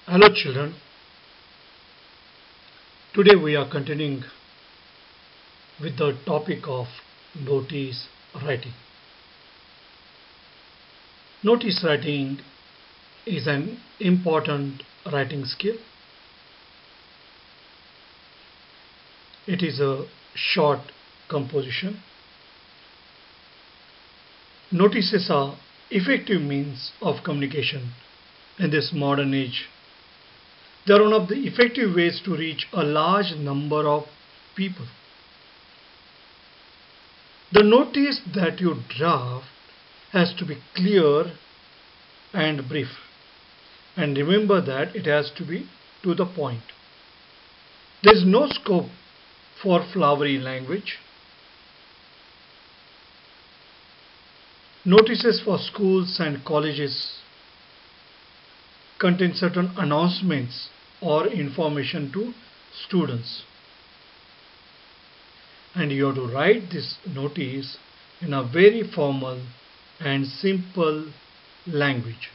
Hello children, today we are continuing with the topic of notice writing. Notice writing is an important writing skill. It is a short composition. Notices are effective means of communication in this modern age. They are one of the effective ways to reach a large number of people. The notice that you draft has to be clear and brief. And remember that it has to be to the point. There is no scope for flowery language. Notices for schools and colleges contain certain announcements or information to students. And you have to write this notice in a very formal and simple language.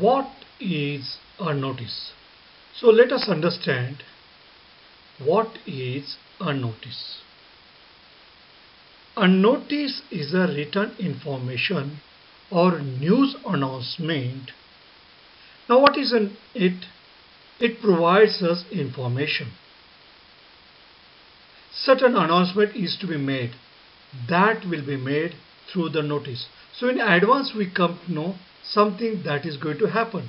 What is a notice? So let us understand what is a notice. A notice is a written information or news announcement. Now what is it? It provides us information. Certain announcement is to be made. That will be made through the notice. So in advance we come to know something that is going to happen.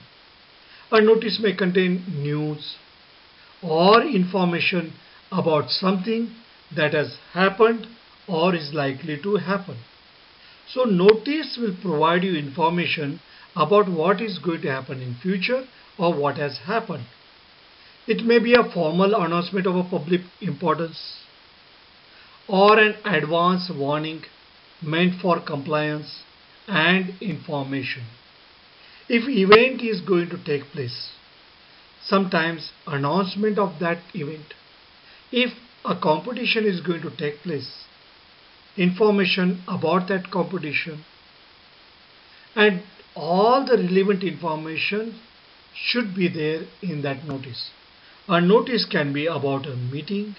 A notice may contain news or information about something that has happened or is likely to happen. So notice will provide you information about what is going to happen in future or what has happened. It may be a formal announcement of a public importance or an advance warning meant for compliance and information. If event is going to take place, sometimes announcement of that event. If a competition is going to take place, information about that competition, and all the relevant information should be there in that notice. A notice can be about a meeting,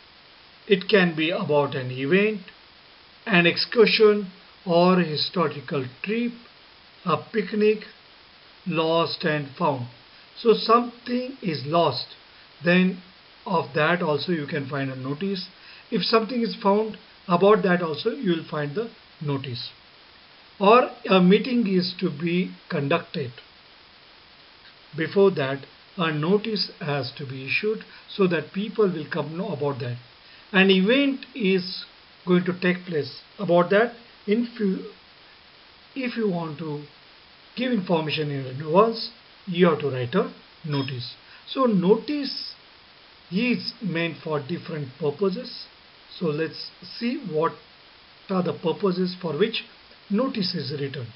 it can be about an event, an excursion or historical trip, a picnic, lost and found. So something is lost, then of that also you can find a notice. If something is found, about that also you will find the notice. Or a meeting is to be conducted. Before that, a notice has to be issued so that people will come know about that. An event is going to take place about that if you want to give information in advance, you have to write a notice. So notice is meant for different purposes. So let's see what are the purposes for which notice is written.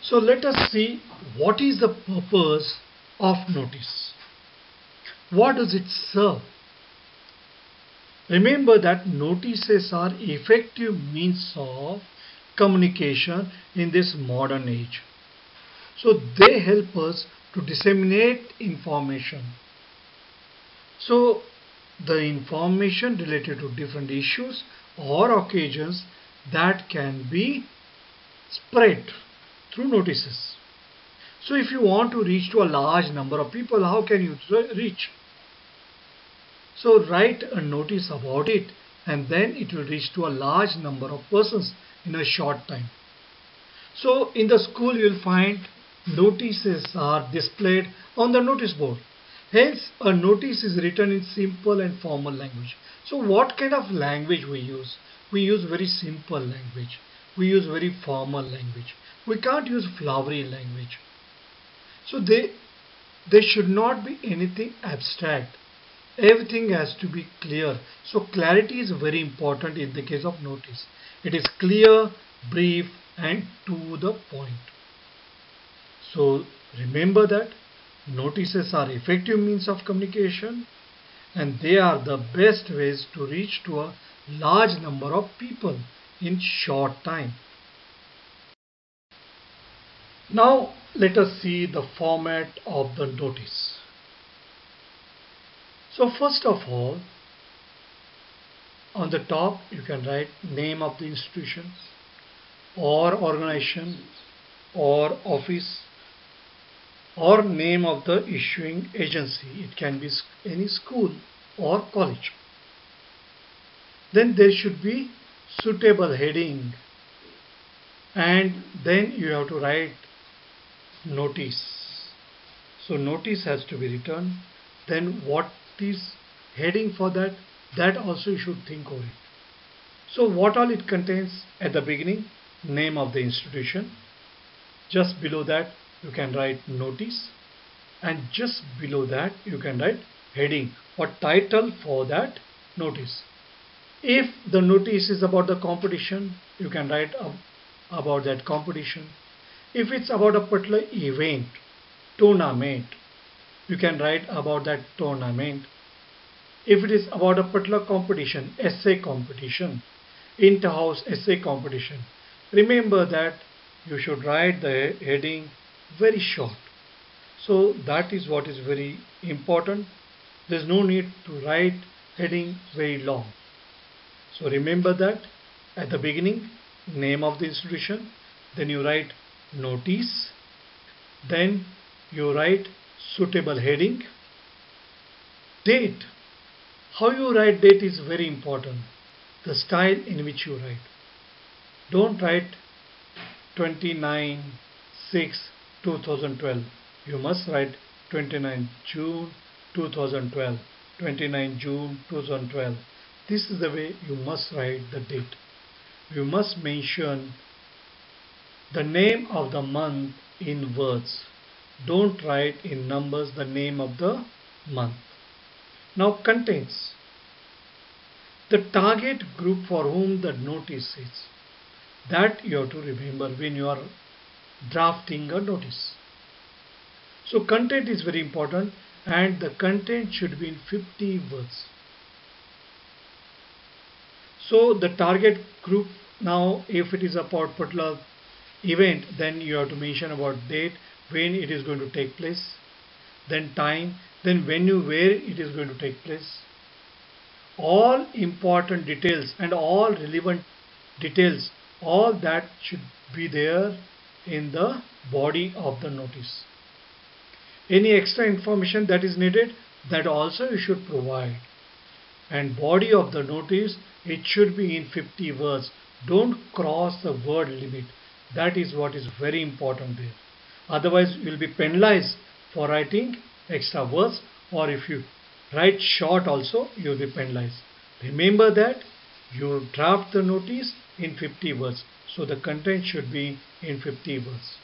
So let us see what is the purpose of notice. What does it serve? Remember that notices are effective means of communication in this modern age. So they help us to disseminate information. So the information related to different issues or occasions that can be spread through notices. So if you want to reach to a large number of people, how can you reach? So write a notice about it and then it will reach to a large number of persons in a short time. So in the school you will find notices are displayed on the notice board. Hence a notice is written in simple and formal language. So what kind of language we use? We use very simple language. We use very formal language. We can't use flowery language. So there should not be anything abstract. Everything has to be clear. So clarity is very important in the case of notice. It is clear, brief and to the point. So remember that notices are effective means of communication and they are the best ways to reach to a large number of people in short time. Now let us see the format of the notice. So first of all, on the top you can write name of the institutions or organization or office or name of the issuing agency. It can be any school or college. Then there should be suitable heading and then you have to write notice. So notice has to be written. Then what is heading for that? That also you should think over it. So what all it contains at the beginning? Name of the institution. Just below that you can write notice and just below that you can write heading or title for that notice. If the notice is about the competition, you can write about that competition. If it's about a particular event, tournament, you can write about that tournament. If it is about a particular competition, essay competition, inter-house essay competition, remember that you should write the heading very short. So that is what is very important. There is no need to write heading very long. So remember that at the beginning, name of the institution, then you write notice, then you write suitable heading, date. How you write date is very important. The style in which you write. Don't write 29/6/2012. You must write 29 June 2012, 29 June 2012. This is the way you must write the date. You must mention the name of the month in words. Don't write in numbers the name of the month. Now contents. The target group for whom the notice is. That you have to remember when you are drafting a notice. So content is very important and the content should be in 50 words. So the target group, now if it is about particular event, then you have to mention about date, when it is going to take place, then time, then venue where it is going to take place. All important details and all relevant details, all that should be there in the body of the notice. Any extra information that is needed, that also you should provide. And body of the notice, it should be in 50 words. Don't cross the word limit. That is what is very important there. Otherwise you will be penalized for writing extra words, or if you write short also you will be penalized. Remember that you draft the notice in 50 words. So the content should be in 50 words.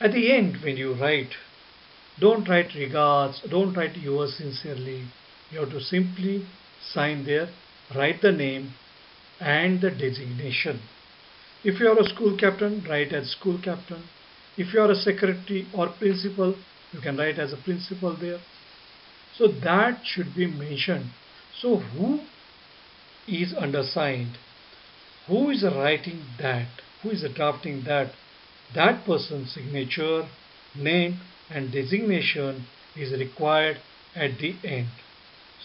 At the end when you write, don't write regards, don't write yours sincerely. You have to simply sign there, write the name and the designation. If you are a school captain, write as school captain. If you are a secretary or principal, you can write as a principal there. So that should be mentioned. So who is undersigned? Who is writing that? Who is drafting that? That person's signature, name and designation is required at the end.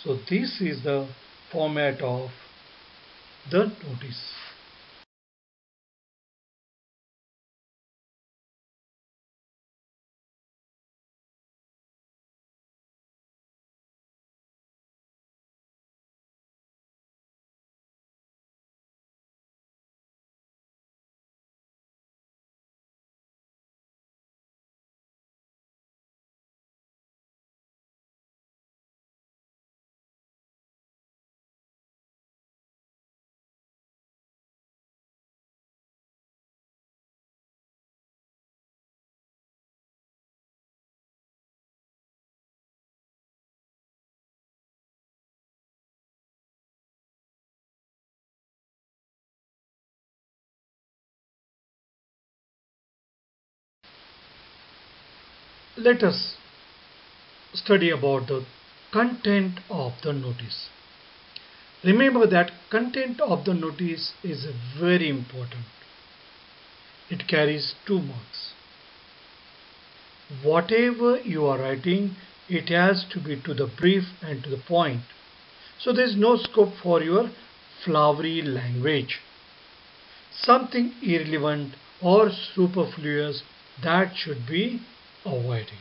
So this is the format of the notice. Let us study about the content of the notice. Remember that content of the notice is very important. It carries 2 marks. Whatever you are writing, it has to be to the brief and to the point. So there is no scope for your flowery language. Something irrelevant or superfluous, that should be avoided.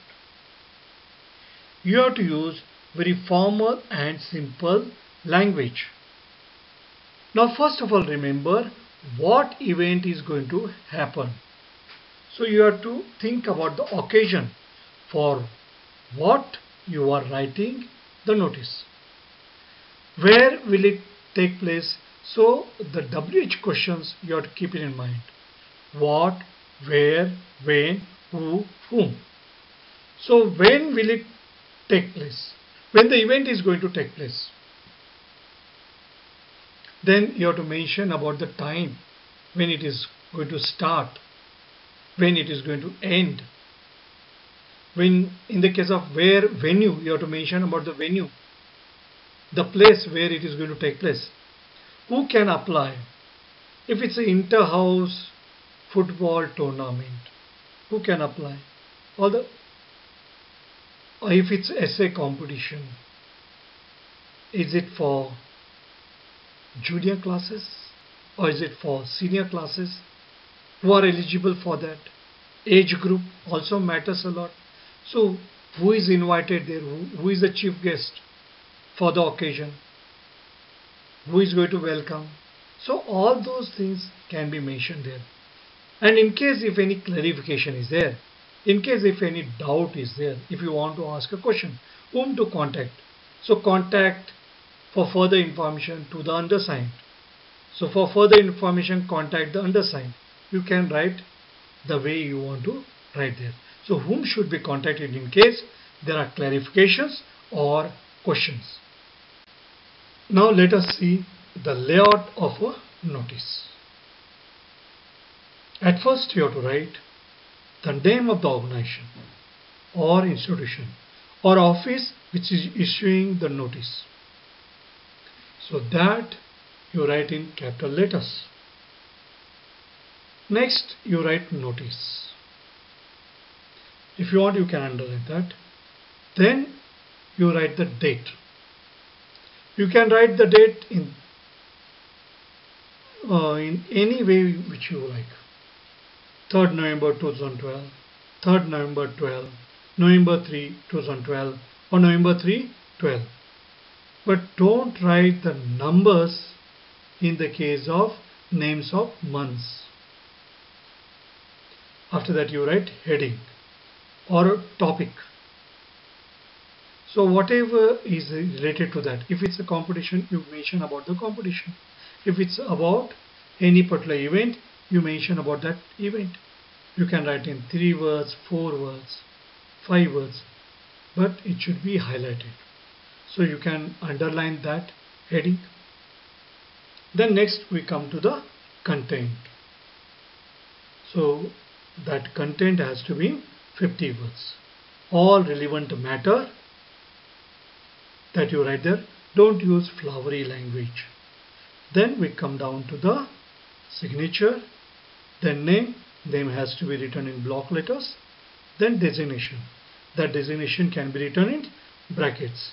You have to use very formal and simple language. Now first of all, remember what event is going to happen. So you have to think about the occasion for what you are writing the notice. Where will it take place? So the WH questions you have to keep it in mind. What, where, when, who, whom. So when will it take place? When the event is going to take place. Then you have to mention about the time, when it is going to start, when it is going to end. When in the case of where, venue, you have to mention about the venue, the place where it is going to take place. Who can apply? If it's an inter-house football tournament, who can apply? Or if it's essay competition, is it for junior classes or is it for senior classes? Who are eligible for that? Age group also matters a lot. So who is invited there? Who is the chief guest for the occasion? Who is going to welcome? So all those things can be mentioned there. And in case if any clarification is there, in case if any doubt is there, if you want to ask a question, whom to contact? So contact for further information to the undersigned. So for further information, contact the undersigned. You can write the way you want to write there. So whom should be contacted in case there are clarifications or questions. Now let us see the layout of a notice. At first you have to write the name of the organization or institution or office which is issuing the notice. So that you write in capital letters. Next you write notice. If you want, you can underline that. Then you write the date. You can write the date in any way which you like. 3rd November 2012, 3rd November 12, November 3, 2012 or November 3, 12. But don't write the numbers in the case of names of months. After that you write heading or topic. So whatever is related to that. If it's a competition, you mention about the competition. If it's about any particular event, you mention about that event. You can write in 3 words, 4 words, 5 words, but it should be highlighted. So you can underline that heading. Then next we come to the content. So that content has to be 50 words. All relevant matter that you write there. Don't use flowery language. Then we come down to the signature. Then name has to be written in block letters. Then designation. That designation can be written in brackets.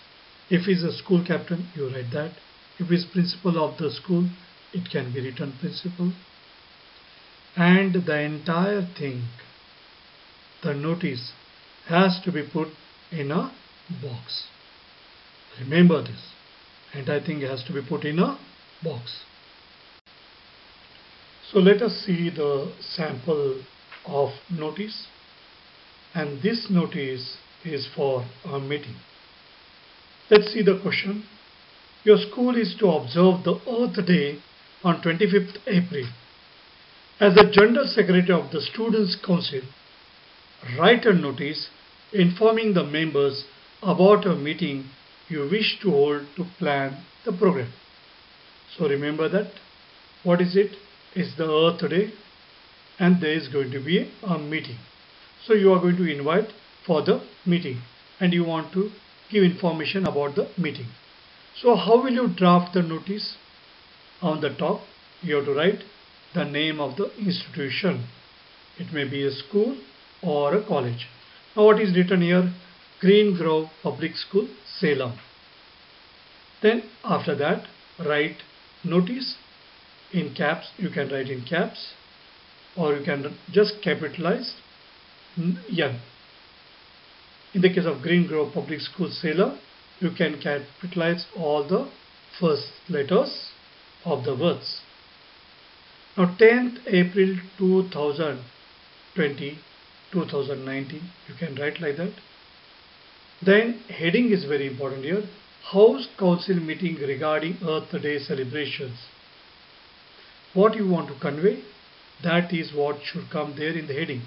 If he's a school captain, you write that. If he's principal of the school, it can be written principal. And the entire thing, the notice, has to be put in a box. Remember this. Entire thing has to be put in a box. So let us see the sample of notice. And this notice is for a meeting. Let's see the question. Your school is to observe the Earth Day on 25th April. As the General Secretary of the Students' Council, write a notice informing the members about a meeting you wish to hold to plan the program. So remember that. What is it? It's the Earth Day and there is going to be a meeting. So you are going to invite for the meeting and you want to give information about the meeting. So how will you draft the notice? On the top you have to write the name of the institution. It may be a school or a college. Now what is written here? Green Grove Public School, Salem. Then after that write notice in caps. You can write in caps or you can just capitalize young. In the case of Green Grove Public School, Salem, you can capitalize all the first letters of the words. Now 10th April 2020, 2019, you can write like that. Then heading is very important here. House Council meeting regarding Earth Day celebrations. What you want to convey, that is what should come there in the heading.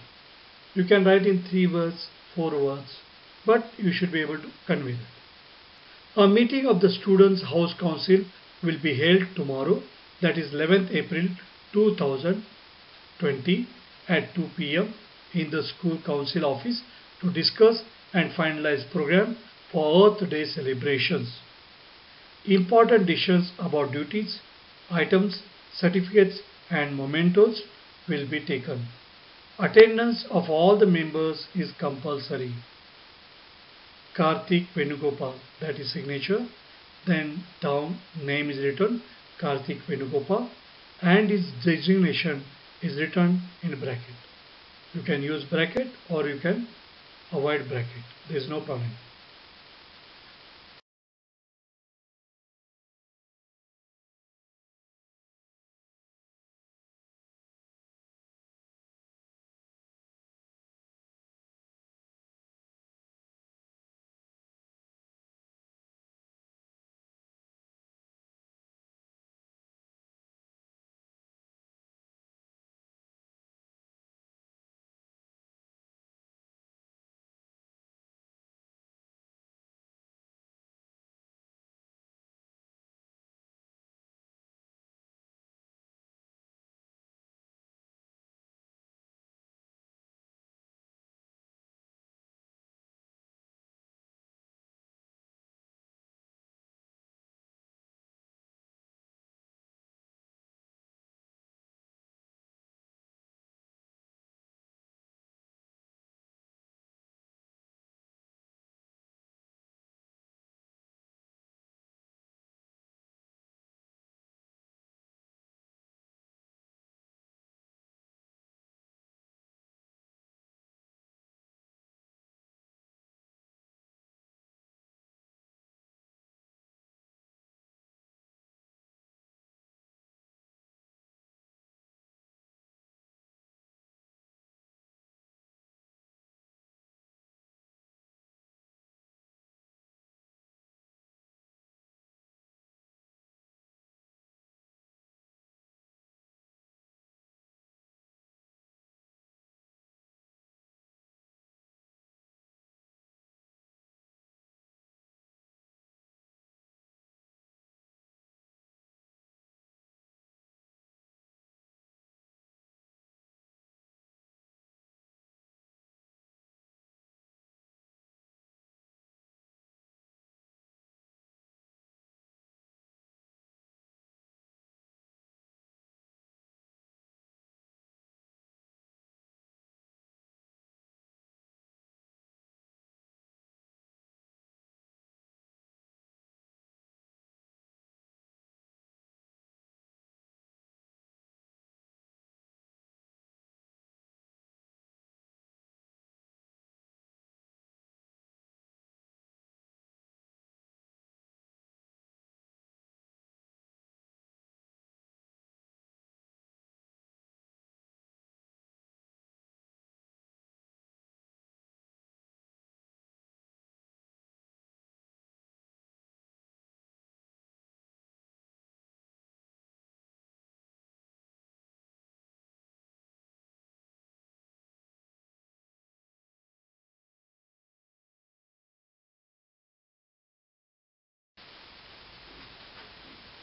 You can write in 3 words, 4 words, but you should be able to convey that. A meeting of the Students' House Council will be held tomorrow, that is 11th April 2020 at 2 p.m. in the school council office to discuss and finalize program for Earth Day celebrations. Important decisions about duties, items, certificates and mementos will be taken. Attendance of all the members is compulsory. Karthik Venugopal, that is signature. Then down name is written Karthik Venugopal and his designation is written in bracket. You can use bracket or you can avoid bracket. There is no problem.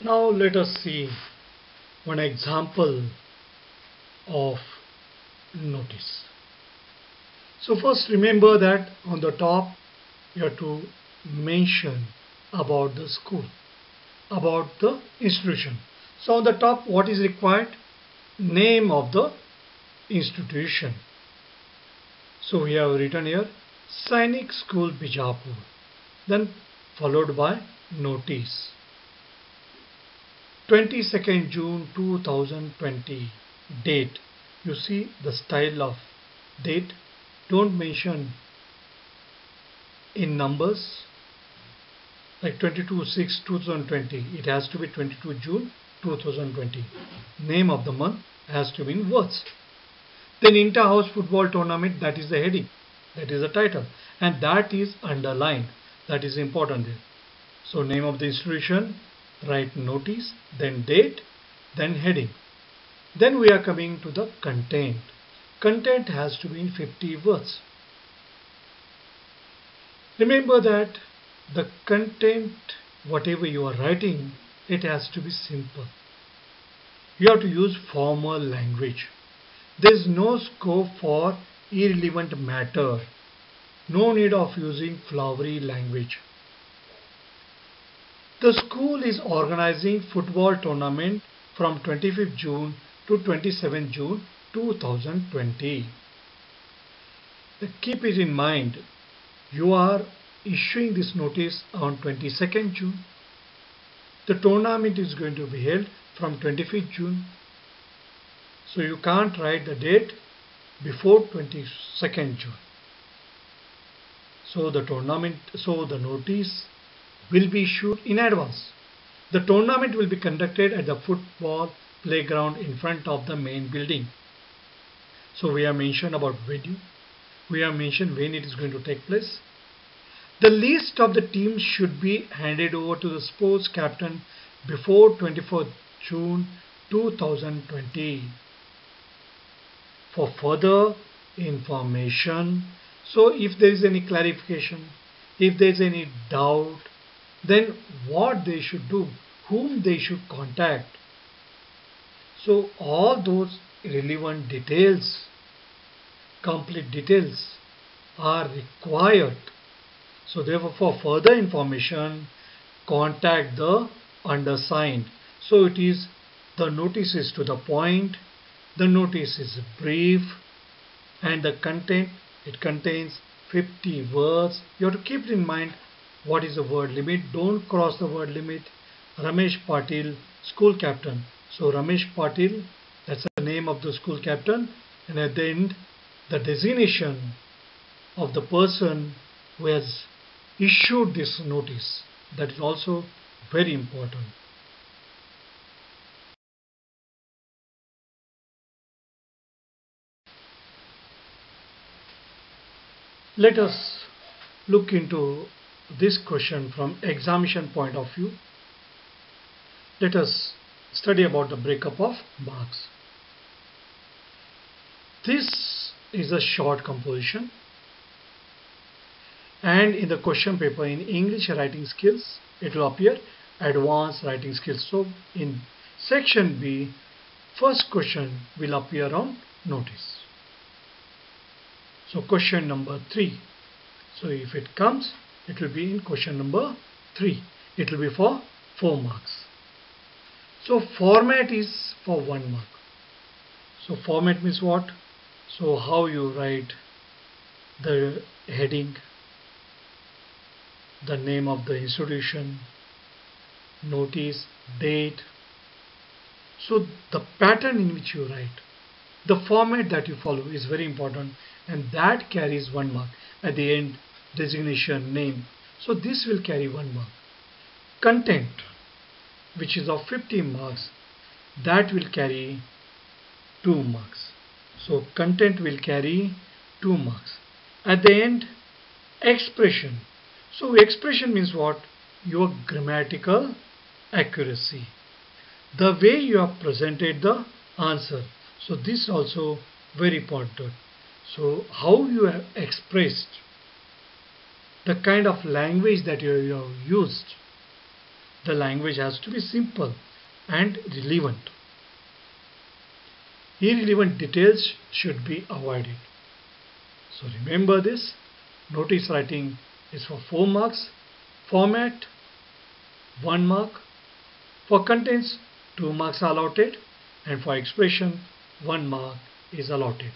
Now let us see one example of notice. So first remember that on the top you have to mention about the school, about the institution. So on the top what is required? Name of the institution. So we have written here Sainik School Bijapur, then followed by notice. 22nd June 2020 date. You see the style of date. Don't mention in numbers like 22/6/2020. It has to be 22 June 2020. Name of the month has to be in words. Then inter-house football tournament, that is the heading, that is the title, and that is underlined. That is important there. So name of the institution, write notice, then date, then heading. Then we are coming to the content. Content has to be in 50 words. Remember that the content, whatever you are writing, it has to be simple. You have to use formal language. There is no scope for irrelevant matter. No need of using flowery language. The school is organizing football tournament from 25th June to 27th June 2020. Keep it in mind, you are issuing this notice on 22nd June. The tournament is going to be held from 25th June. So you can't write the date before 22nd June. So the notice will be issued in advance. The tournament will be conducted at the football playground in front of the main building. So we have mentioned about venue. We have mentioned when it is going to take place. The list of the teams should be handed over to the sports captain before 24th June 2020. For further information, so if there is any clarification, if there is any doubt, then what they should do, whom they should contact. So all those relevant details, complete details are required. So therefore for further information, contact the undersigned. So it is, the notice is to the point, the notice is brief, and the content, it contains 50 words. You have to keep in mind what is the word limit. Don't cross the word limit. Ramesh Patil, school captain. So Ramesh Patil, that's the name of the school captain, and at the end the designation of the person who has issued this notice. That is also very important. Let us look into this question from examination point of view. Let us study about the breakup of marks. This is a short composition, and in the question paper in English writing skills it will appear advanced writing skills. So in section B, first question will appear on notice. So question number 3. So if it comes, it will be in question number 3. It will be for 4 marks. So format is for 1 mark. So format means what? So how you write the heading, the name of the institution, notice, date. So the pattern in which you write, the format that you follow is very important, and that carries 1 mark. At the end, designation, name. So this will carry 1 mark. Content, which is of 50 marks, that will carry 2 marks. So content will carry 2 marks. At the end, expression. So expression means what? Your grammatical accuracy. The way you have presented the answer. So this also very important. So how you have expressed, the kind of language that you have used. The language has to be simple and relevant. Irrelevant details should be avoided. So remember this. Notice writing is for 4 marks. Format 1 mark. For contents 2 marks are allotted, and for expression 1 mark is allotted.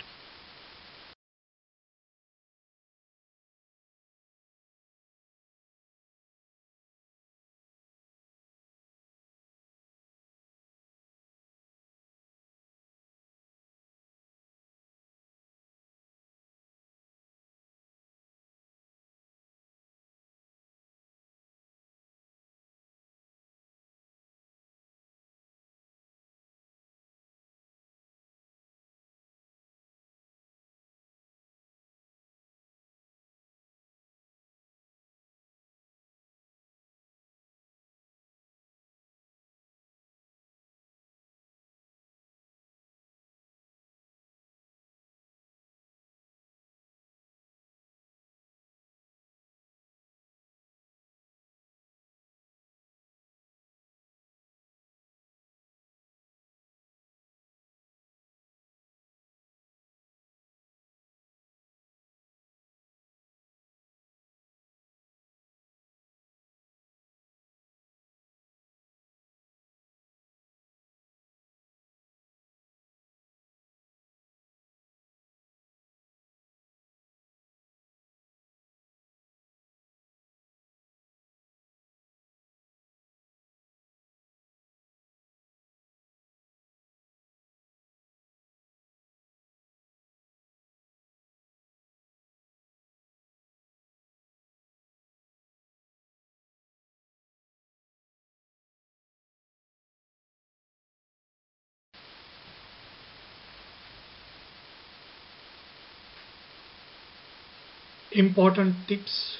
Important tips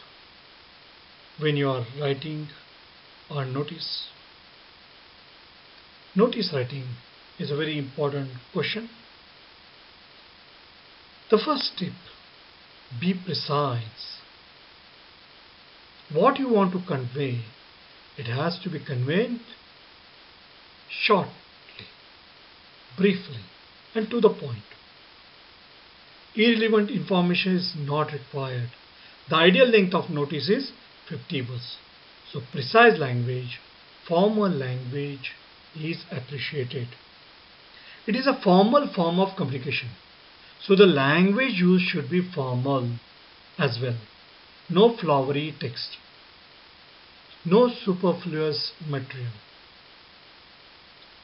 when you are writing on notice. Notice writing is a very important question. The first tip, be precise. What you want to convey, it has to be conveyed shortly, briefly, and to the point. Irrelevant information is not required. The ideal length of notice is 50 words. So precise language, formal language is appreciated. It is a formal form of communication. So the language used should be formal as well. No flowery text. No superfluous material.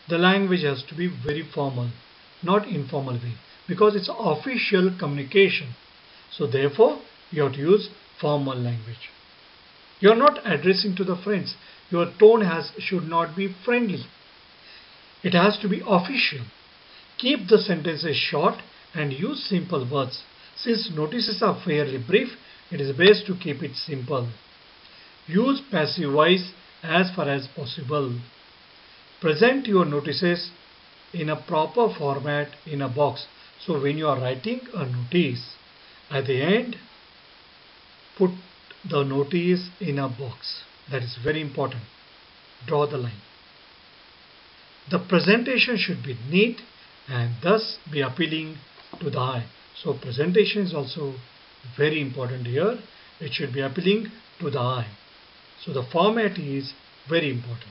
The language has to be very formal, not informal way, because it's official communication. So therefore, you have to use formal language. You are not addressing to the friends. Your tone should not be friendly. It has to be official. Keep the sentences short and use simple words. Since notices are fairly brief, it is best to keep it simple. Use passive voice as far as possible. Present your notices in a proper format in a box. So when you are writing a notice, at the end, put the notice in a box. That is very important. Draw the line. The presentation should be neat and thus be appealing to the eye. So presentation is also very important here. It should be appealing to the eye. So the format is very important.